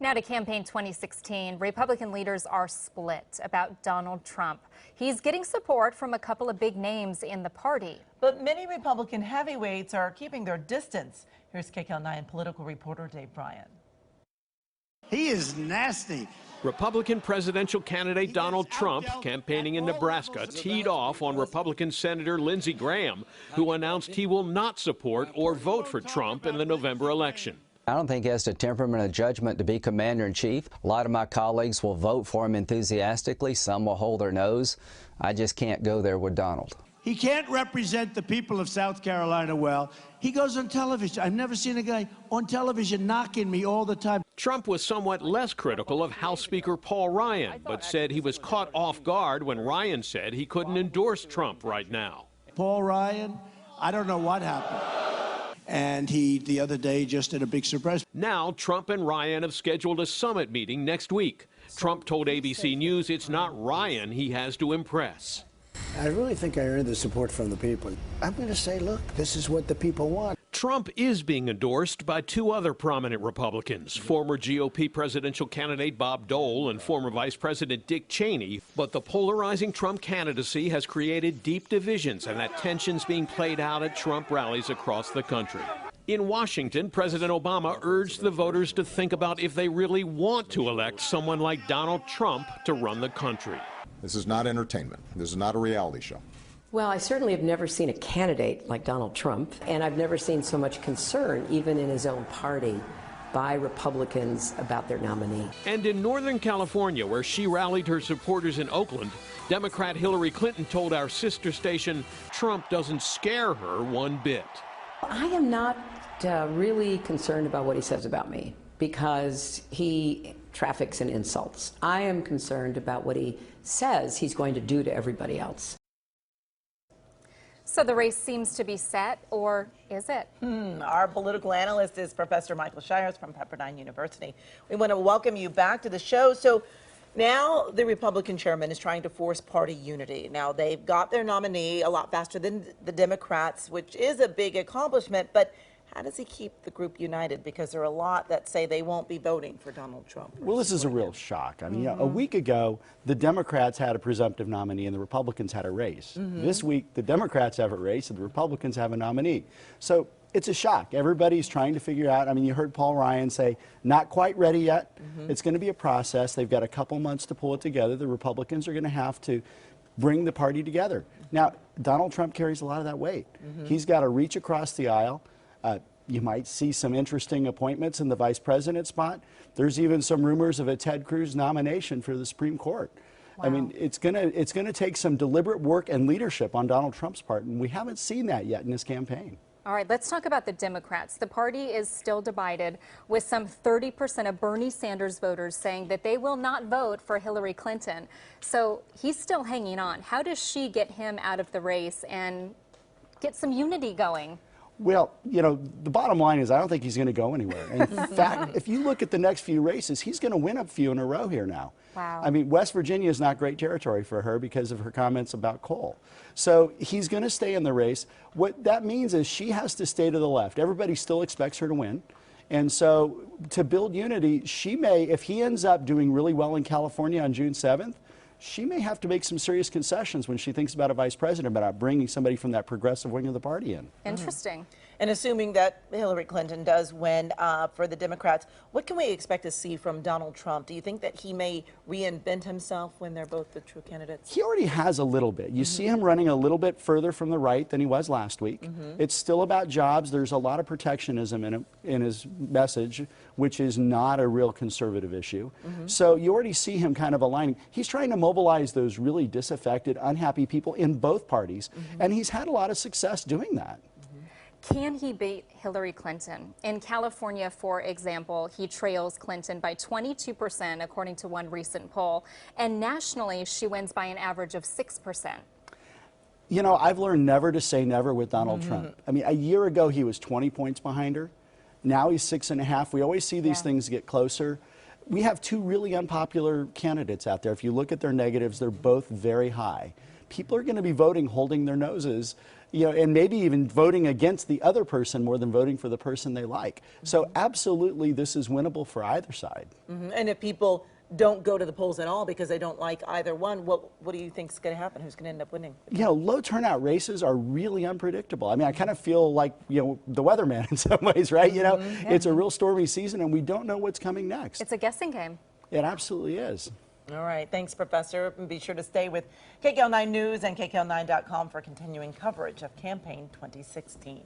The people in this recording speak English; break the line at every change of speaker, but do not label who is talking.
Now to campaign 2016, Republican leaders are split about Donald Trump. He's getting support from a couple of big names in the party.
But many Republican heavyweights are keeping their distance. Here's KCAL9 political reporter Dave Bryan.
He is nasty.
Republican presidential candidate Donald Trump, campaigning in Nebraska, teed off on Republican Senator Lindsey Graham, who announced he will not support or vote for Trump in the November election.
I don't think he has the temperament or judgment to be commander-in-chief. A lot of my colleagues will vote for him enthusiastically. Some will hold their nose. I just can't go there with Donald.
He can't represent the people of South Carolina well. He goes on television. I've never seen a guy on television knocking me all the time.
Trump was somewhat less critical of House Speaker Paul Ryan, but said he was caught off guard when Ryan said he couldn't endorse Trump right now.
Paul Ryan, I don't know what happened. And he, the other day, just did a big surprise.
Now, Trump and Ryan have scheduled a summit meeting next week. Trump told ABC News it's not Ryan he has to impress.
I really think I earned the support from the people. I'm going to say, look, this is what the people want.
Trump is being endorsed by two other prominent Republicans, former GOP presidential candidate Bob Dole and former Vice President Dick Cheney. But the polarizing Trump candidacy has created deep divisions, and that tension's being played out at Trump rallies across the country. In Washington, President Obama urged the voters to think about if they really want to elect someone like Donald Trump to run the country.
This is not entertainment. This is not a reality show.
Well, I certainly have never seen a candidate like Donald Trump, and I've never seen so much concern, even in his own party, by Republicans about their nominee.
And in Northern California, where she rallied her supporters in Oakland, Democrat Hillary Clinton told our sister station Trump doesn't scare her one bit.
I am not really concerned about what he says about me, because he traffics in insults. I am concerned about what he says he's going to do to everybody else.
So the race seems to be set, or is it?
Our political analyst is Professor Michael Shires from Pepperdine University. We want to welcome you back to the show. So now the Republican chairman is trying to force party unity. Now they've got their nominee a lot faster than the Democrats, which is a big accomplishment, but how does he keep the group united? Because there are a lot that say they won't be voting for Donald Trump.
Well, this is a real shock. I mean, a week ago, the Democrats had a presumptive nominee and the Republicans had a race. This week, the Democrats have a race and the Republicans have a nominee. So it's a shock. Everybody's trying to figure out. I mean, you heard Paul Ryan say, not quite ready yet. It's going to be a process. They've got a couple months to pull it together. The Republicans are going to have to bring the party together. Now, Donald Trump carries a lot of that weight. He's got to reach across the aisle. You might see some interesting appointments in the vice president spot. There's even some rumors of a Ted Cruz nomination for the Supreme Court. Wow. I mean, it's gonna take some deliberate work and leadership on Donald Trump's part, and we haven't seen that yet in his campaign.
All right, let's talk about the Democrats. The party is still divided, with some 30% of Bernie Sanders voters saying that they will not vote for Hillary Clinton. So he's still hanging on. How does she get him out of the race and get some unity going?
Well, you know, the bottom line is I don't think he's going to go anywhere. In fact, if you look at the next few races, he's going to win a few in a row here now.
Wow.
I mean, West Virginia is not great territory for her because of her comments about coal. So he's going to stay in the race. What that means is she has to stay to the left. Everybody still expects her to win. And so to build unity, she may, if he ends up doing really well in California on June 7th, she may have to make some serious concessions when she thinks about a vice president, about bringing somebody from that progressive wing of the party in.
Interesting.
And assuming that Hillary Clinton does win for the Democrats, what can we expect to see from Donald Trump? Do you think that he may reinvent himself when they're both the true candidates?
He already has a little bit. You see him running a little bit further from the right than he was last week. It's still about jobs. There's a lot of protectionism in his message, which is not a real conservative issue. So you already see him kind of aligning. He's trying to mobilize those really disaffected, unhappy people in both parties, and he's had a lot of success doing that.
Can he beat Hillary Clinton? In California, for example, he trails Clinton by 22%, according to one recent poll. And nationally, she wins by an average of 6%.
You know, I've learned never to say never with Donald Trump. I mean, a year ago, he was 20 points behind her. Now he's 6.5. We always see these things get closer. We have two really unpopular candidates out there. If you look at their negatives, they're both very high. People are going to be voting holding their noses. and maybe even voting against the other person more than voting for the person they like. So absolutely, this is winnable for either side.
And if people don't go to the polls at all because they don't like either one, what do you think is going to happen? Who's going to end up winning?
Low turnout races are really unpredictable. I mean, I kind of feel like, the weatherman in some ways, right? It's a real stormy season and we don't know what's coming next.
It's a guessing game.
It absolutely is.
All right. Thanks, Professor. And be sure to stay with KCAL9 News and KCAL9.com for continuing coverage of Campaign 2016.